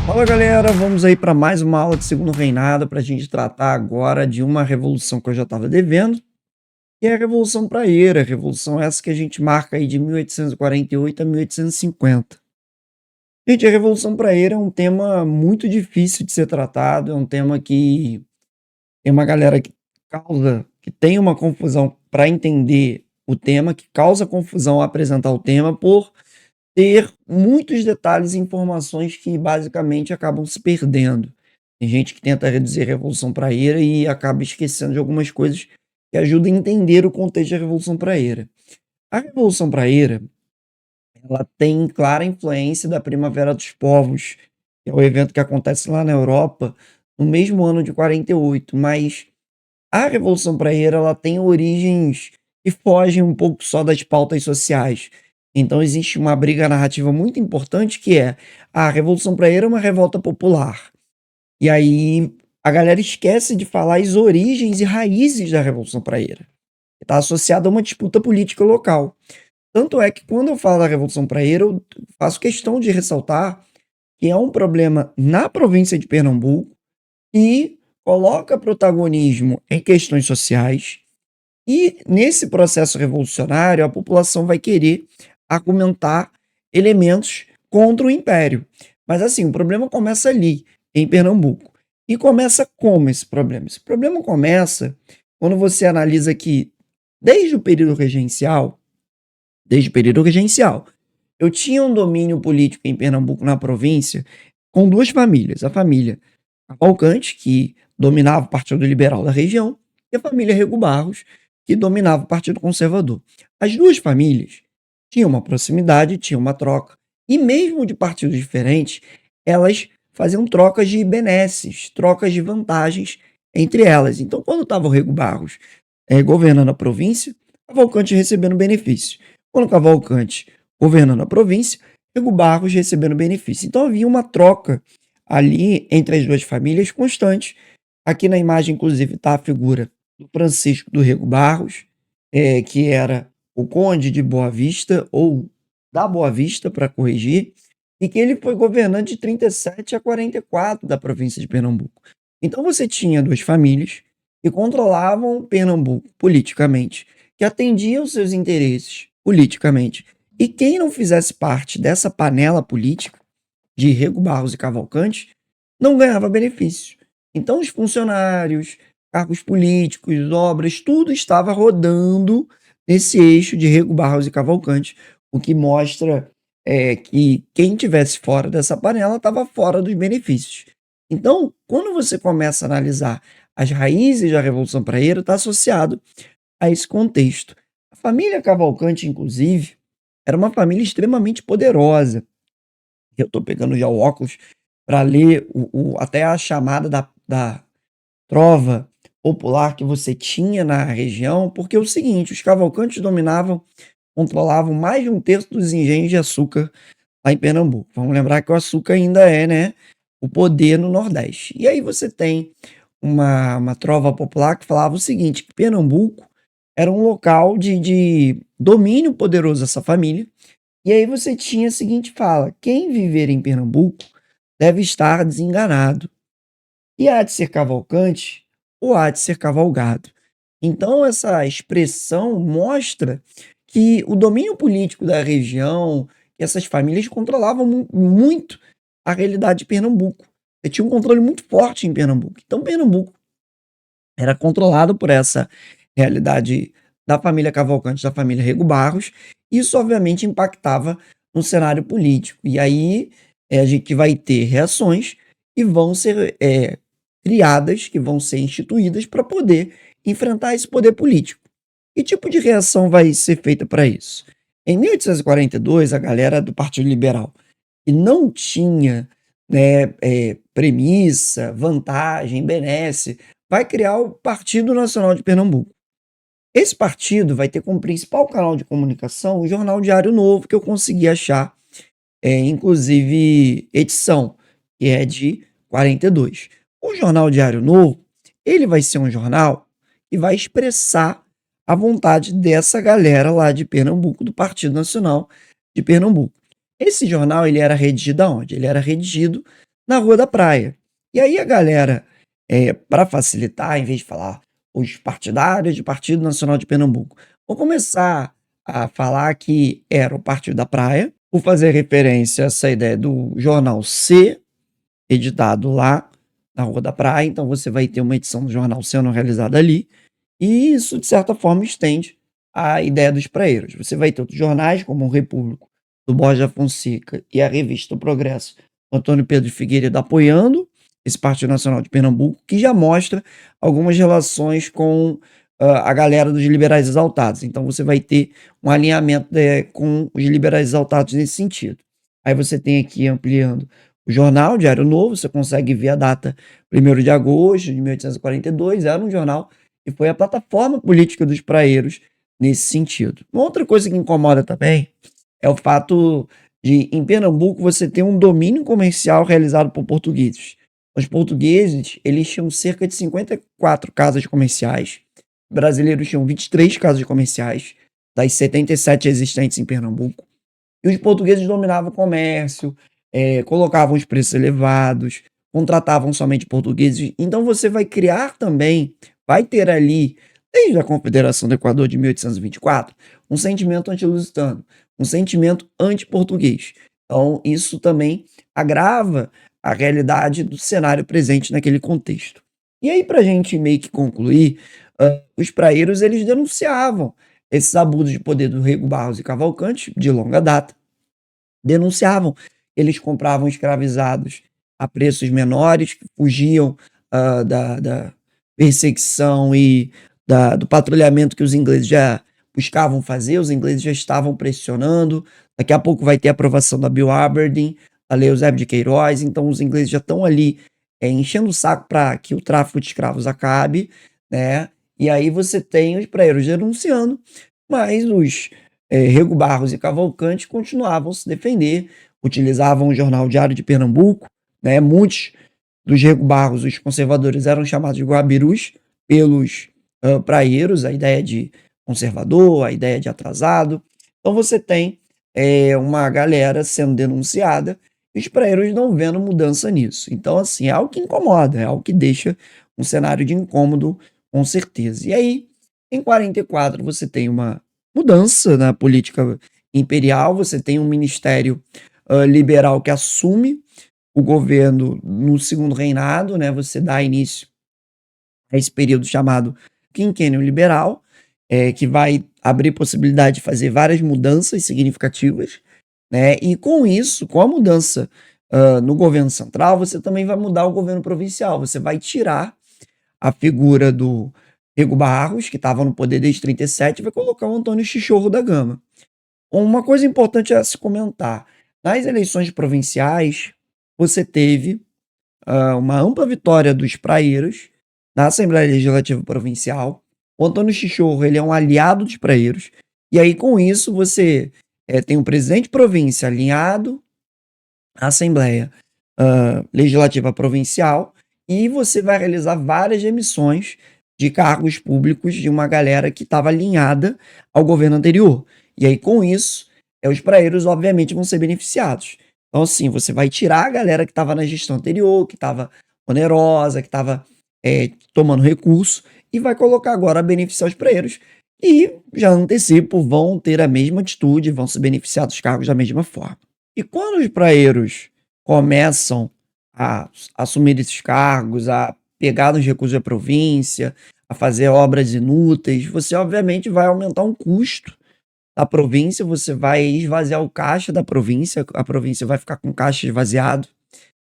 Fala galera, vamos aí para mais uma aula de Segundo Reinado para a gente tratar agora de uma revolução que eu já estava devendo, que é a Revolução Praieira, revolução essa que a gente marca aí de 1848 a 1850. Gente, a Revolução Praieira é um tema muito difícil de ser tratado, é um tema que tem uma galera que tem uma confusão para entender o tema, que causa confusão ao apresentar o tema por ter muitos detalhes e informações que basicamente acabam se perdendo. Tem gente que tenta reduzir a Revolução Praieira e acaba esquecendo de algumas coisas que ajudam a entender o contexto da Revolução Praieira. A Revolução Praieira, ela tem clara influência da Primavera dos Povos, que é o evento que acontece lá na Europa no mesmo ano de 48, mas a Revolução Praieira, ela tem origens que fogem um pouco só das pautas sociais. Então existe uma briga narrativa muito importante que é: a Revolução Praieira é uma revolta popular. E aí a galera esquece de falar as origens e raízes da Revolução Praieira, que está associada a uma disputa política local. Tanto é que quando eu falo da Revolução Praieira, eu faço questão de ressaltar que é um problema na província de Pernambuco e coloca protagonismo em questões sociais, e nesse processo revolucionário a população vai querer argumentar elementos contra o império. Mas assim, o problema começa ali, em Pernambuco. E começa como esse problema? Esse problema começa quando você analisa que desde o período regencial, desde o período regencial, eu tinha um domínio político em Pernambuco, na província, com duas famílias. A família Cavalcante, que dominava o Partido Liberal da região, e a família Rego Barros, que dominava o Partido Conservador. As duas famílias tinham uma proximidade, tinham uma troca, e mesmo de partidos diferentes, elas faziam trocas de benesses, trocas de vantagens entre elas. Então, quando estava o Rego Barros governando a província, Cavalcante recebendo benefício. Quando Cavalcante governando a província, Rego Barros recebendo benefício. Então havia uma troca ali entre as duas famílias constante. Aqui na imagem, inclusive, está a figura do Francisco do Rego Barros, que era o Conde de Boa Vista, ou da Boa Vista, para corrigir, e que ele foi governante de 37 a 44 da província de Pernambuco. Então você tinha duas famílias que controlavam Pernambuco politicamente, que atendiam seus interesses politicamente. E quem não fizesse parte dessa panela política de Rego Barros e Cavalcante não ganhava benefício. Então os funcionários, cargos políticos, obras, tudo estava rodando nesse eixo de Rego Barros e Cavalcante, o que mostra que quem tivesse fora dessa panela estava fora dos benefícios. Então, quando você começa a analisar as raízes da Revolução Praieira, está associado a esse contexto. A família Cavalcante, inclusive, era uma família extremamente poderosa. Eu estou pegando já o óculos para ler até a chamada da trova popular que você tinha na região, porque é o seguinte: os Cavalcantes controlavam mais de um terço dos engenhos de açúcar lá em Pernambuco. Vamos lembrar que o açúcar ainda é, né, o poder no Nordeste. E aí você tem uma trova popular que falava o seguinte: que Pernambuco era um local de domínio poderoso dessa família. E aí você tinha a seguinte fala: quem viver em Pernambuco deve estar desenganado, e há de ser cavalcante ou há de ser cavalgado. Então essa expressão mostra que o domínio político da região, que essas famílias controlavam muito a realidade de Pernambuco. Você tinha um controle muito forte em Pernambuco. Então Pernambuco era controlado por essa realidade da família Cavalcante, da família Rego Barros. Isso obviamente impactava no cenário político. E aí a gente vai ter reações que vão ser criadas, que vão ser instituídas para poder enfrentar esse poder político. Que tipo de reação vai ser feita para isso? Em 1842, a galera do Partido Liberal, que não tinha, né, premissa, vantagem, benesse, vai criar o Partido Nacional de Pernambuco. Esse partido vai ter como principal canal de comunicação o jornal Diário Novo, que eu consegui achar, inclusive edição, que é de 42. O jornal Diário Novo, ele vai ser um jornal que vai expressar a vontade dessa galera lá de Pernambuco, do Partido Nacional de Pernambuco. Esse jornal, ele era redigido aonde? Ele era redigido na Rua da Praia. E aí a galera, para facilitar, em vez de falar os partidários do Partido Nacional de Pernambuco, vão começar a falar que era o Partido da Praia, por fazer referência a essa ideia do jornal ser editado lá na Rua da Praia, então você vai ter uma edição do jornal sendo realizada ali, e isso, de certa forma, estende a ideia dos praeiros. Você vai ter outros jornais, como o Repúblico, do Borja Fonseca, e a Revista do Progresso, do Antônio Pedro Figueiredo, apoiando esse Partido Nacional de Pernambuco, que já mostra algumas relações com a galera dos liberais exaltados. Então você vai ter um alinhamento com os liberais exaltados nesse sentido. Aí você tem aqui ampliando o jornal Diário Novo, você consegue ver a data 1º de agosto de 1842, era um jornal que foi a plataforma política dos praeiros nesse sentido. Uma outra coisa que incomoda também é o fato de, em Pernambuco, você ter um domínio comercial realizado por portugueses. Os portugueses, eles tinham cerca de 54 casas comerciais, brasileiros tinham 23 casas comerciais, das 77 existentes em Pernambuco, e os portugueses dominavam o comércio, colocavam os preços elevados, contratavam somente portugueses. Então você vai criar também, vai ter ali, desde a Confederação do Equador de 1824, um sentimento anti-lusitano, um sentimento anti-português. Então isso também agrava a realidade do cenário presente naquele contexto. E aí, para a gente meio que concluir, os praeiros eles denunciavam esses abusos de poder do Rego Barros e Cavalcante, de longa data, denunciavam. Eles compravam escravizados a preços menores, que fugiam da perseguição e do patrulhamento que os ingleses já buscavam fazer, os ingleses já estavam pressionando. Daqui a pouco vai ter a aprovação da Bill Aberdeen, a Lei Eusébio de Queiroz, então os ingleses já estão ali enchendo o saco para que o tráfico de escravos acabe, né? E aí você tem os praeiros denunciando, mas os Rego Barros e Cavalcante continuavam a se defender, utilizavam o jornal Diário de Pernambuco, né? Muitos dos Rego Barros, os conservadores, eram chamados de guabirus pelos praeiros, a ideia de conservador, a ideia de atrasado. Então você tem uma galera sendo denunciada e os praeiros não vendo mudança nisso. Então, assim, é algo que incomoda, é algo que deixa um cenário de incômodo, com certeza. E aí, em 44, você tem uma mudança na política imperial, você tem um ministério liberal que assume o governo no segundo reinado, né? Você dá início a esse período chamado quinquênio liberal, que vai abrir possibilidade de fazer várias mudanças significativas, né? E com isso, com a mudança no governo central, você também vai mudar o governo provincial. Você vai tirar a figura do Rego Barros, que estava no poder desde 37, e vai colocar o Antônio Chichorro da Gama. Uma coisa importante a se comentar: nas eleições provinciais, você teve uma ampla vitória dos praeiros na Assembleia Legislativa Provincial. O Antônio Chichorro, ele é um aliado dos praeiros, e aí com isso você tem um presidente de província alinhado à Assembleia Legislativa Provincial, e você vai realizar várias emissões de cargos públicos de uma galera que estava alinhada ao governo anterior. E aí, com isso, os praeiros, obviamente, vão ser beneficiados. Então, assim, você vai tirar a galera que estava na gestão anterior, que estava onerosa, que estava tomando recurso, e vai colocar agora a beneficiar os praeiros. E, já antecipo, vão ter a mesma atitude, vão se beneficiar dos cargos da mesma forma. E quando os praeiros começam a assumir esses cargos, a pegar nos recursos da província, a fazer obras inúteis, você obviamente vai aumentar um custo da província, você vai esvaziar o caixa da província, a província vai ficar com o caixa esvaziado,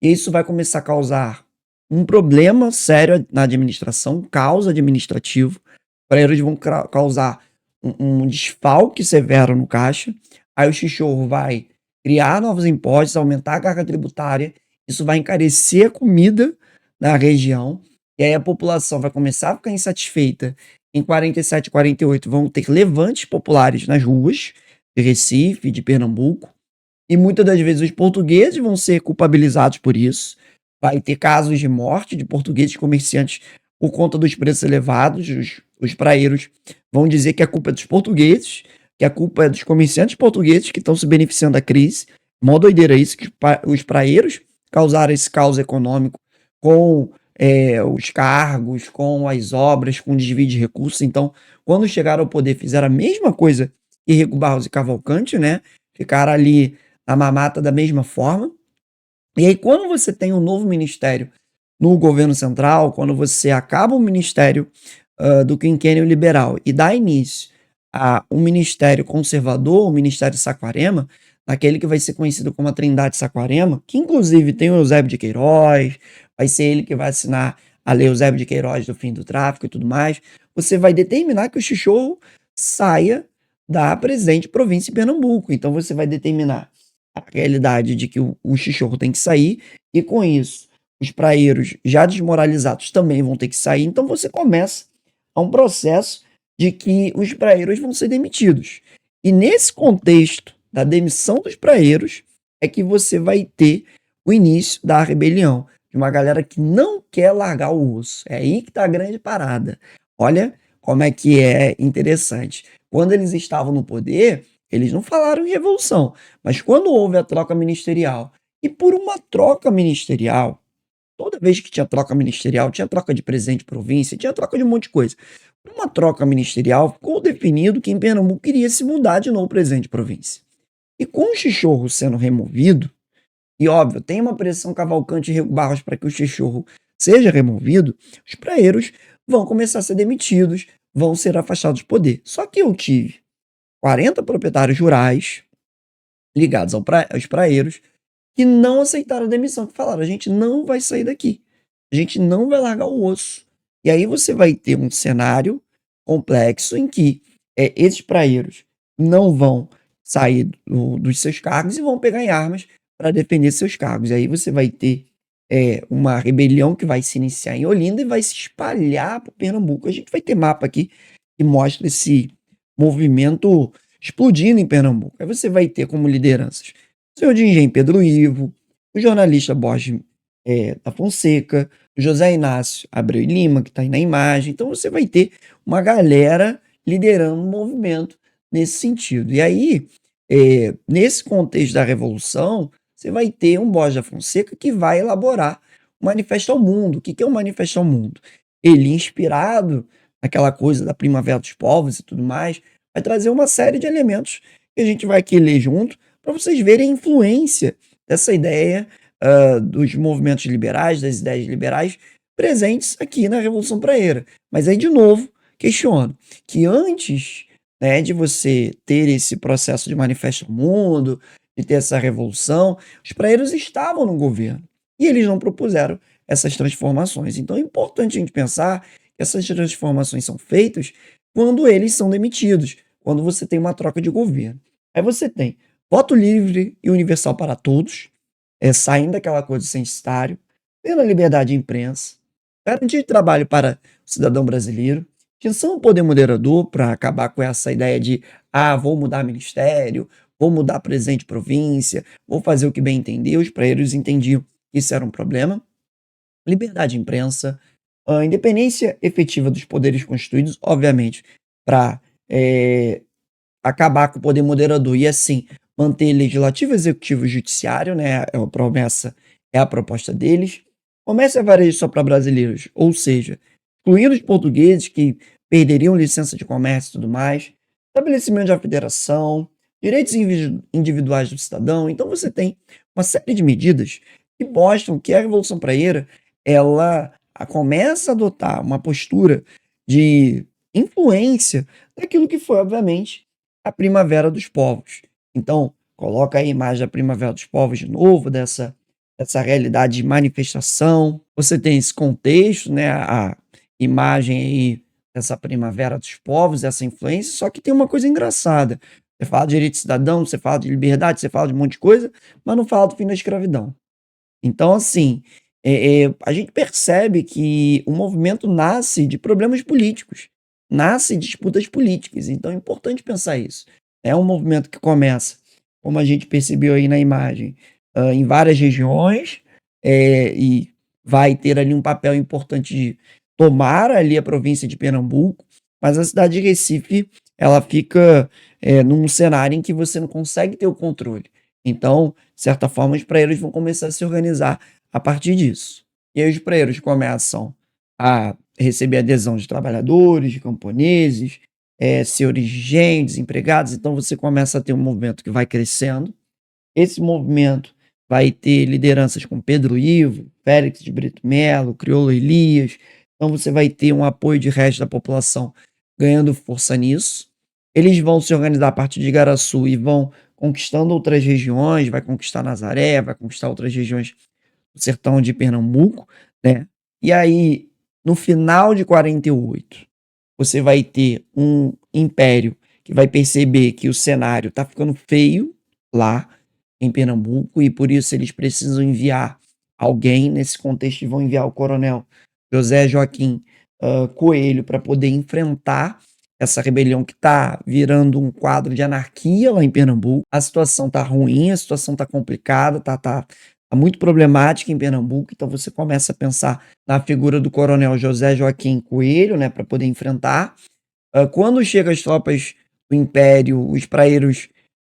e isso vai começar a causar um problema sério na administração, caos administrativo. Os praeiros vão causar um desfalque severo no caixa, aí o Chichorro vai criar novos impostos, aumentar a carga tributária, isso vai encarecer a comida na região, e aí a população vai começar a ficar insatisfeita. Em 47 e 48 vão ter levantes populares nas ruas de Recife, de Pernambuco, e muitas das vezes os portugueses vão ser culpabilizados por isso. Vai ter casos de morte de portugueses comerciantes por conta dos preços elevados. Os praeiros vão dizer que a culpa é dos portugueses, que a culpa é dos comerciantes portugueses que estão se beneficiando da crise. Mó doideira isso, que os praeiros causaram esse caos econômico com os cargos, com as obras, com desvio de recursos. Então, quando chegaram ao poder, fizeram a mesma coisa que Rego Barros e Cavalcante, né? Ficaram ali na mamata da mesma forma. E aí, quando você tem um novo ministério no governo central, quando você acaba o ministério do quinquênio liberal e dá início a um ministério conservador, o Ministério Saquarema, aquele que vai ser conhecido como a Trindade Saquarema, que inclusive tem o Eusébio de Queiroz, vai ser ele que vai assinar a Lei Eusébio de Queiroz do fim do tráfico e tudo mais, você vai determinar que o Xixô saia da presente província de Pernambuco. Então você vai determinar a realidade de que o Xixô tem que sair, e com isso os praeiros já desmoralizados também vão ter que sair. Então você começa a um processo de que os praeiros vão ser demitidos. E nesse contexto da demissão dos praeiros é que você vai ter o início da rebelião, de uma galera que não quer largar o osso. É aí que está a grande parada. Olha como é que é interessante. Quando eles estavam no poder, eles não falaram em revolução, mas quando houve a troca ministerial, e por uma troca ministerial, toda vez que tinha troca ministerial, tinha troca de presidente de província, tinha troca de um monte de coisa. Por uma troca ministerial, ficou definido que em Pernambuco queria se mudar de novo presidente de província. E com o Chichorro sendo removido, e óbvio, tem uma pressão Cavalcante e Rego Barros para que o Chichorro seja removido, os praeiros vão começar a ser demitidos, vão ser afastados do poder. Só que eu tive 40 proprietários rurais ligados aos praeiros que não aceitaram a demissão, que falaram: a gente não vai sair daqui, a gente não vai largar o osso. E aí você vai ter um cenário complexo em que esses praeiros não vão sair dos seus cargos e vão pegar em armas para defender seus cargos. E aí você vai ter uma rebelião que vai se iniciar em Olinda e vai se espalhar para Pernambuco. A gente vai ter mapa aqui que mostra esse movimento explodindo em Pernambuco. Aí você vai ter como lideranças o senhor de engenho Pedro Ivo, o jornalista Borges da Fonseca, o José Inácio Abreu e Lima, que está aí na imagem. Então você vai ter uma galera liderando um movimento nesse sentido. E aí, nesse contexto da Revolução, você vai ter um Borges da Fonseca que vai elaborar o Manifesto ao Mundo. O que é o Manifesto ao Mundo? Ele, inspirado naquela coisa da Primavera dos Povos e tudo mais, vai trazer uma série de elementos que a gente vai aqui ler junto, para vocês verem a influência dessa ideia dos movimentos liberais, das ideias liberais, presentes aqui na Revolução Praeira. Mas aí, de novo, questiono que antes, né, de você ter esse processo de Manifesto ao Mundo, de ter essa revolução, os praeiros estavam no governo e eles não propuseram essas transformações. Então é importante a gente pensar que essas transformações são feitas quando eles são demitidos, quando você tem uma troca de governo. Aí você tem voto livre e universal para todos, saindo daquela coisa censitário, pela liberdade de imprensa, garantia de trabalho para o cidadão brasileiro, extinção do poder moderador para acabar com essa ideia de vou mudar ministério, vou mudar presidente de província, vou fazer o que bem entender. Os praeiros entendiam que isso era um problema. Liberdade de imprensa, a independência efetiva dos poderes constituídos, obviamente, para acabar com o poder moderador e assim manter legislativo, executivo e judiciário, né? A promessa é a proposta deles. Comércio e varejo só para brasileiros, ou seja, excluindo os portugueses que perderiam licença de comércio e tudo mais. Estabelecimento de uma federação, direitos individuais do cidadão. Então você tem uma série de medidas que mostram que a Revolução Praeira ela começa a adotar uma postura de influência daquilo que foi, obviamente, a Primavera dos Povos. Então, coloca a imagem da Primavera dos Povos de novo, dessa realidade de manifestação. Você tem esse contexto, né, a imagem aí dessa Primavera dos Povos, essa influência, só que tem uma coisa engraçada. Você fala de direito de cidadão, você fala de liberdade, você fala de um monte de coisa, mas não fala do fim da escravidão. Então, assim, a gente percebe que o movimento nasce de problemas políticos, nasce de disputas políticas. Então é importante pensar isso. É um movimento que começa, como a gente percebeu aí na imagem, em várias regiões, e vai ter ali um papel importante de tomar ali a província de Pernambuco, mas a cidade de Recife, ela fica num cenário em que você não consegue ter o controle. Então, de certa forma, os praeiros vão começar a se organizar a partir disso. E aí os praeiros começam a receber adesão de trabalhadores, de camponeses, senhores de engenho, desempregados, então você começa a ter um movimento que vai crescendo. Esse movimento vai ter lideranças como Pedro Ivo, Félix de Brito Melo, Crioulo Elias, então você vai ter um apoio de resto da população ganhando força nisso. Eles vão se organizar a partir de Igaraçu e vão conquistando outras regiões, vai conquistar Nazaré, vai conquistar outras regiões do sertão de Pernambuco, né. E aí, no final de 48, você vai ter um império que vai perceber que o cenário está ficando feio lá em Pernambuco e por isso eles precisam enviar alguém, nesse contexto vão enviar o coronel José Joaquim Coelho para poder enfrentar essa rebelião que está virando um quadro de anarquia lá em Pernambuco. A situação está ruim, a situação está complicada, tá muito problemática em Pernambuco, então você começa a pensar na figura do coronel José Joaquim Coelho, né, para poder enfrentar. Quando chegam as tropas do Império, os praeiros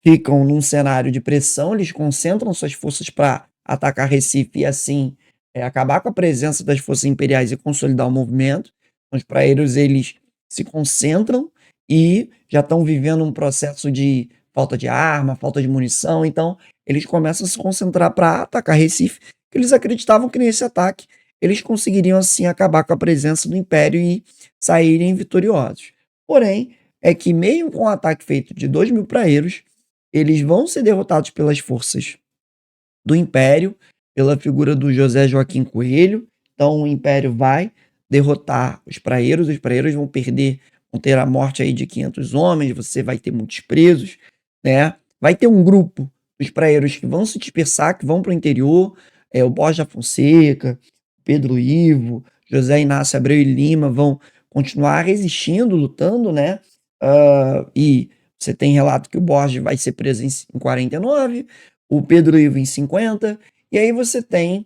ficam num cenário de pressão, eles concentram suas forças para atacar Recife e assim acabar com a presença das forças imperiais e consolidar o movimento. Os praeiros eles se concentram e já estão vivendo um processo de falta de arma, falta de munição, então eles começam a se concentrar para atacar Recife, porque eles acreditavam que nesse ataque eles conseguiriam assim acabar com a presença do Império e saírem vitoriosos. Porém, é que mesmo com o ataque feito de 2.000 praeiros, eles vão ser derrotados pelas forças do Império, pela figura do José Joaquim Coelho. Então o Império vai derrotar os praeiros vão perder, vão ter a morte aí de 500 homens, você vai ter muitos presos, né? Vai ter um grupo dos praeiros que vão se dispersar, que vão para o interior, o Borges da Fonseca, Pedro Ivo, José Inácio Abreu e Lima vão continuar resistindo, lutando, né? E você tem relato que o Borges vai ser preso em 49, o Pedro Ivo em 50, e aí você tem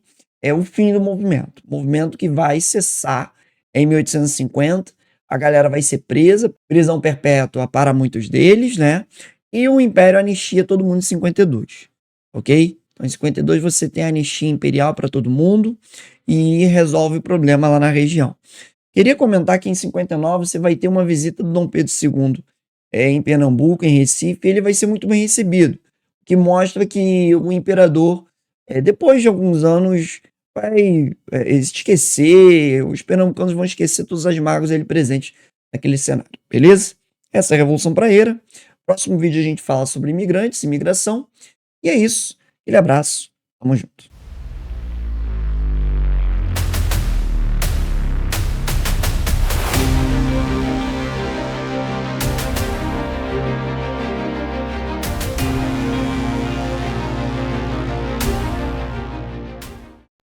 o fim do movimento que vai cessar em 1850, a galera vai ser presa, prisão perpétua para muitos deles, né? E o Império anistia todo mundo em 52, ok? Então em 52 você tem a anistia imperial para todo mundo e resolve o problema lá na região. Queria comentar que em 59 você vai ter uma visita do Dom Pedro II em Pernambuco, em Recife, e ele vai ser muito bem recebido, o que mostra que o imperador, depois de alguns anos, vai esquecer, os pernambucanos vão esquecer todas as mágoas dele presentes naquele cenário, beleza? Essa é a Revolução Praeira. Próximo vídeo a gente fala sobre imigrantes, imigração, e é isso. Aquele abraço, tamo junto.